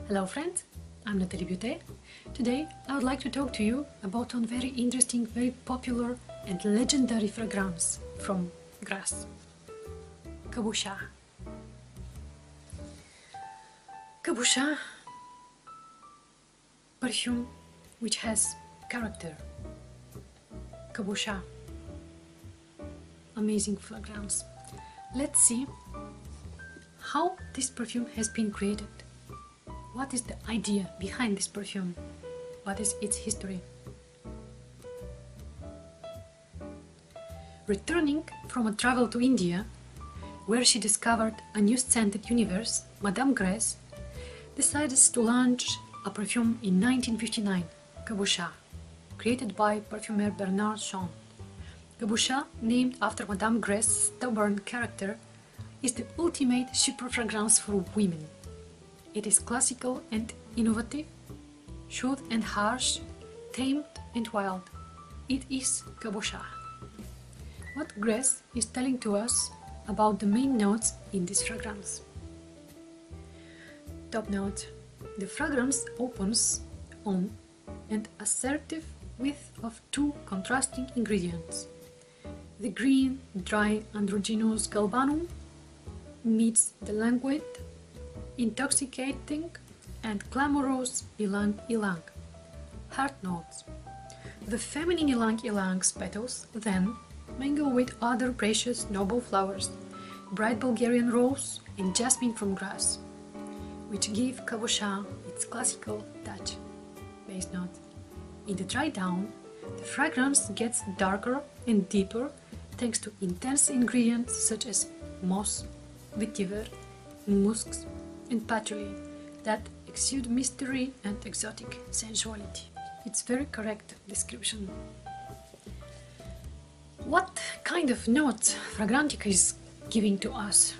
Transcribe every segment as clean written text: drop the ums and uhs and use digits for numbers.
Hello friends, I'm Natalié Beauté. Today I would like to talk to you about a very interesting, very popular and legendary fragrance from GRES. CABOCHARD. CABOCHARD, perfume which has character. CABOCHARD, amazing fragrance. Let's see how this perfume has been created. What is the idea behind this perfume? What is its history? Returning from a travel to India, where she discovered a new scented universe, Madame GRES decided to launch a perfume in 1959, CABOCHARD, created by perfumer Bernard Jean. CABOCHARD, named after Madame GRES' stubborn character, is the ultimate super fragrance for women. It is classical and innovative, smooth and harsh, tamed and wild. It is CABOCHARD. What GRES is telling to us about the main notes in this fragrance. Top note: the fragrance opens on an assertive width of two contrasting ingredients. The green, dry, androgynous galbanum meets the languid, intoxicating and glamorous ylang-ylang. Heart notes. The feminine ylang-ylang's petals then mingle with other precious noble flowers, bright Bulgarian rose and jasmine from grass, which give CABOCHARD its classical touch. Base note. In the dry down, the fragrance gets darker and deeper thanks to intense ingredients such as moss, vetiver, musks, and patchouli that exude mystery and exotic sensuality. It's very correct description. What kind of notes Fragrantica is giving to us?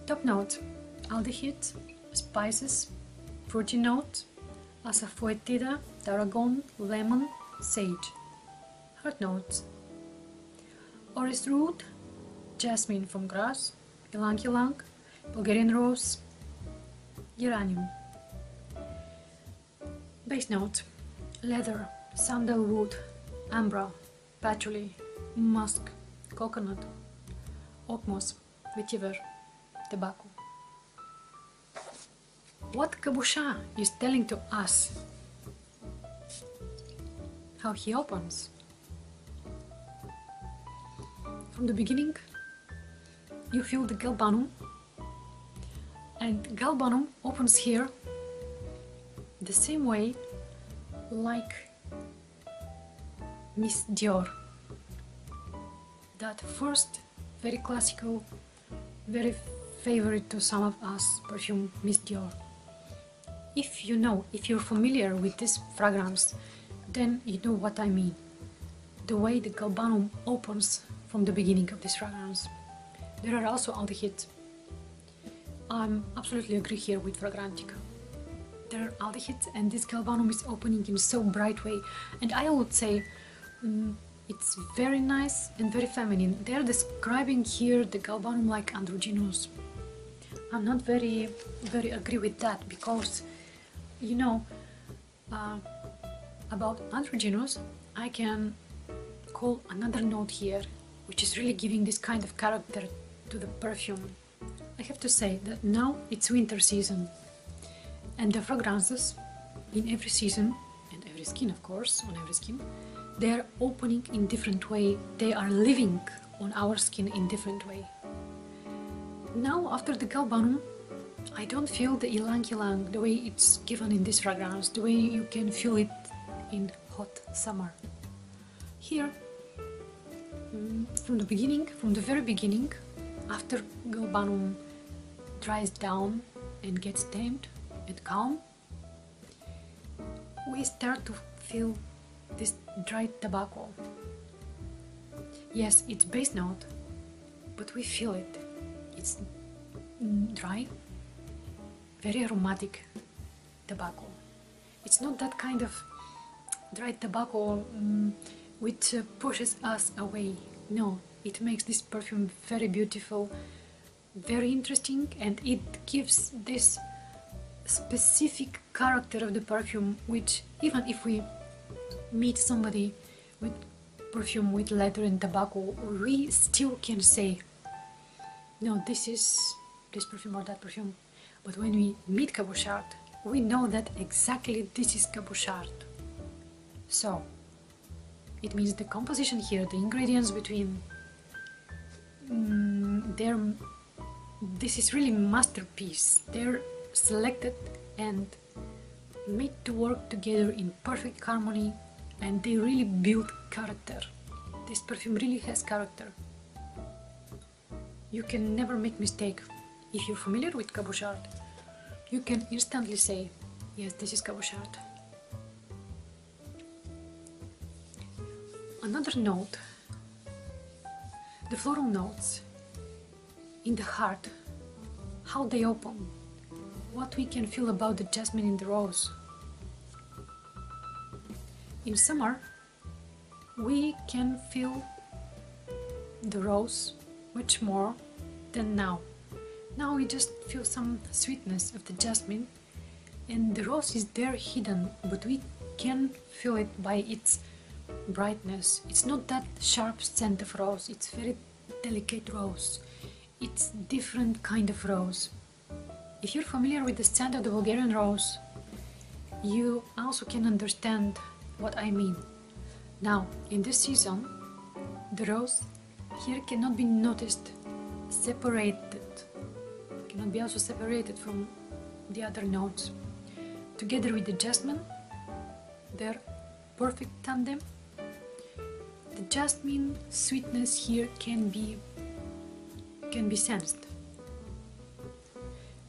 Top note: aldehydes, spices, fruity notes, asafoetida, tarragon, lemon, sage. Heart notes: orris root, jasmine from grass, ylang-ylang, Bulgarian rose, geranium. Base note: leather, sandalwood, ambra, patchouli, musk, coconut, oak moss, vetiver, tobacco. What CABOCHARD is telling to us? How he opens. From the beginning, you feel the galbanum, and galbanum opens here the same way like Miss DIOR. That first, very classical, very favorite to some of us perfume, Miss DIOR. If you're familiar with this fragrance, then you know what I mean. The way the galbanum opens from the beginning of this fragrance. There are also aldehydes. I'm absolutely agree here with Fragrantica. There are aldehydes and this galbanum is opening in so bright way, and I would say it's very nice and very feminine. They're describing here the galbanum like androgynous. I'm not very agree with that, because about androgynous I can call another note here which is really giving this kind of character to the perfume. I have to say that now it's winter season, and the fragrances in every season, and every skin of course, on every skin, they are opening in different way, they are living on our skin in different way. Now after the galbanum, I don't feel the ylang-ylang the way it's given in this fragrance, the way you can feel it in hot summer. Here, from the very beginning, after galbanum dries down and gets tamed and calm, we start to feel this dried tobacco. Yes, it's base note, but we feel it. It's dry, very aromatic tobacco. It's not that kind of dried tobacco which pushes us away. No, it makes this perfume very beautiful, very interesting, and it gives this specific character of the perfume, which even if we meet somebody with perfume with leather and tobacco, we still can say, no, this is this perfume or that perfume. But when we meet Cabochard, we know that exactly this is Cabochard. So it means the composition here, the ingredients between, this is really masterpiece. They're selected and made to work together in perfect harmony, and they really build character. This perfume really has character. You can never make mistake. If you're familiar with Cabochard, you can instantly say, yes, this is Cabochard. Another note, the floral notes in the heart, how they open, what we can feel about the jasmine in the rose. In summer, we can feel the rose much more than now. Now we just feel some sweetness of the jasmine, and the rose is there hidden, but we can feel it by its brightness. It's not that sharp scent of rose, it's very delicate rose. It's different kind of rose. If you're familiar with the scent of the Bulgarian rose, you also can understand what I mean. Now, in this season, the rose here cannot be noticed separated, cannot be also separated from the other notes. Together with the jasmine, they're perfect tandem. The jasmine sweetness here can be sensed.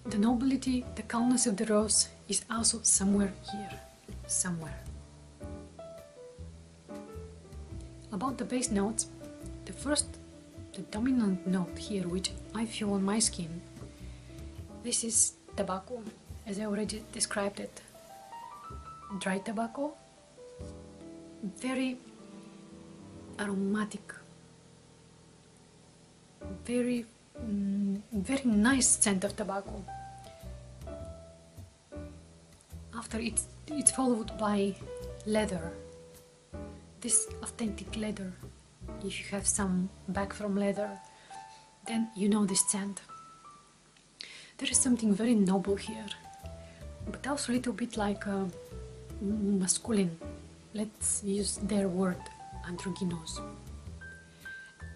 The nobility, the calmness of the rose is also somewhere here, somewhere. About the base notes, the dominant note here, which I feel on my skin, this is tobacco, as I already described it. Dry tobacco, very aromatic, very nice scent of tobacco. After it's followed by leather, this authentic leather. If you have some bag from leather, then you know this scent. There is something very noble here, but also a little bit like masculine. Let's use their word, androgynous.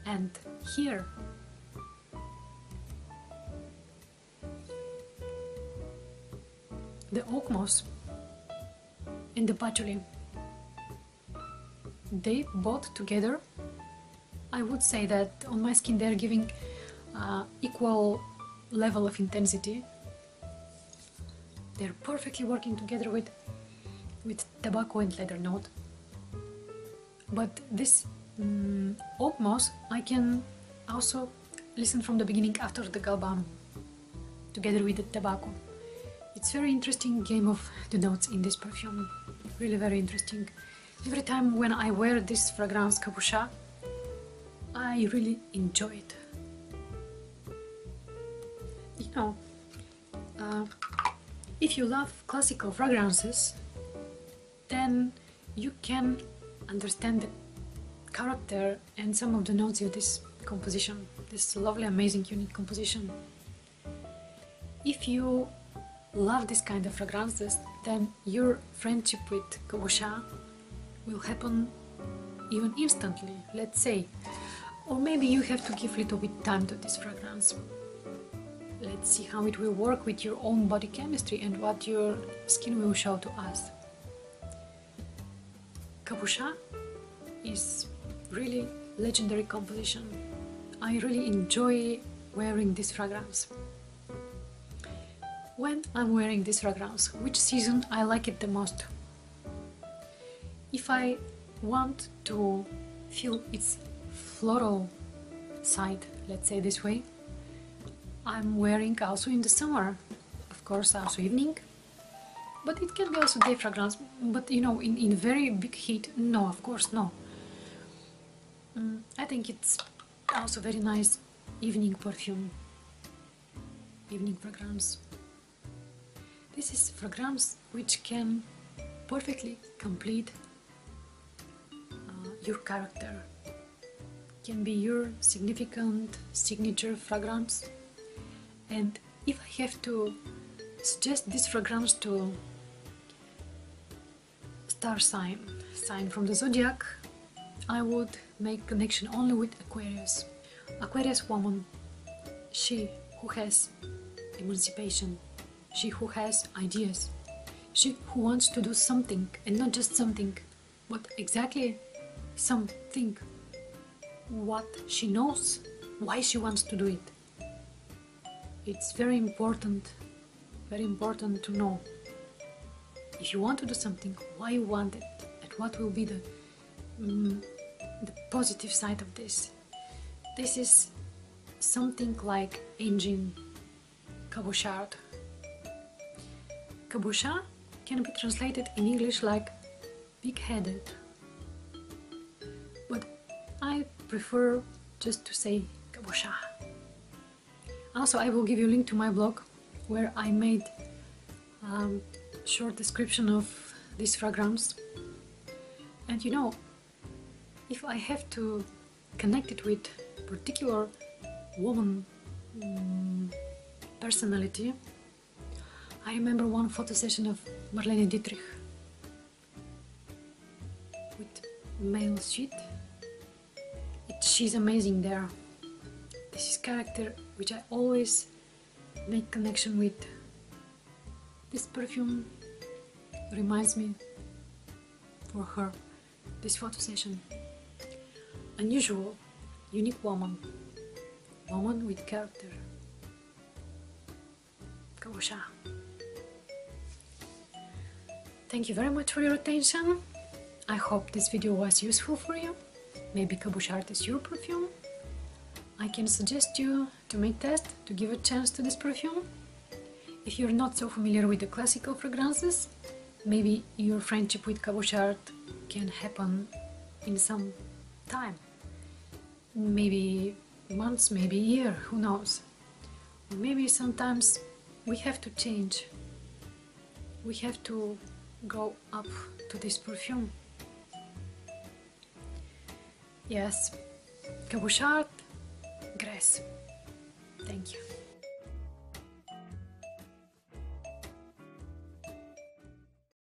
And here, the oak moss and the patchouli, they both together, I would say that on my skin they're giving equal level of intensity. They're perfectly working together with tobacco and leather note. But this oak moss I can also listen from the beginning after the galbanum, together with the tobacco. It's very interesting game of the notes in this perfume, really very interesting. Every time when I wear this fragrance Cabochard, I really enjoy it. You know, if you love classical fragrances, then you can understand the character and some of the notes of this composition, this lovely, amazing, unique composition. If you love this kind of fragrances, then your friendship with Cabochard will happen even instantly, let's say. Or maybe you have to give a little bit time to this fragrance. Let's see how it will work with your own body chemistry and what your skin will show to us. Cabochard is really legendary composition. I really enjoy wearing this fragrance. When I'm wearing this fragrance, which season I like it the most? If I want to feel its floral side, let's say this way, I'm wearing also in the summer, of course also evening, but it can be also day fragrance, but you know, in very big heat, no, of course no. I think it's also very nice evening perfume, evening fragrance. This is fragrance which can perfectly complete your character. Can be your significant signature fragrance. And if I have to suggest this fragrance to star sign from the zodiac, I would make connection only with Aquarius. Aquarius woman, she who has emancipation, she who has ideas, she who wants to do something, and not just something, but exactly something, what she knows, why she wants to do it. It's very important to know if you want to do something, why you want it, and what will be the positive side of this. This is something like engine CABOCHARD. Cabochard can be translated in English like big-headed, but I prefer just to say CABOCHARD. Also, I will give you a link to my blog where I made a short description of this fragrance. And you know, if I have to connect it with particular woman personality, I remember one photo session of Marlene Dietrich with male sheet. She's amazing there. This is character which I always make connection with. This perfume reminds me for her, this photo session. Unusual, unique woman with character. CABOCHARD. Thank you very much for your attention. I hope this video was useful for you. Maybe CABOCHARD is your perfume. I can suggest you to make test, to give a chance to this perfume. If you're not so familiar with the classical fragrances, maybe your friendship with CABOCHARD can happen in some time. Maybe months, maybe a year, who knows. Or maybe sometimes we have to change. We have to go up to this perfume. Yes, CABOCHARD, GRES. Thank you.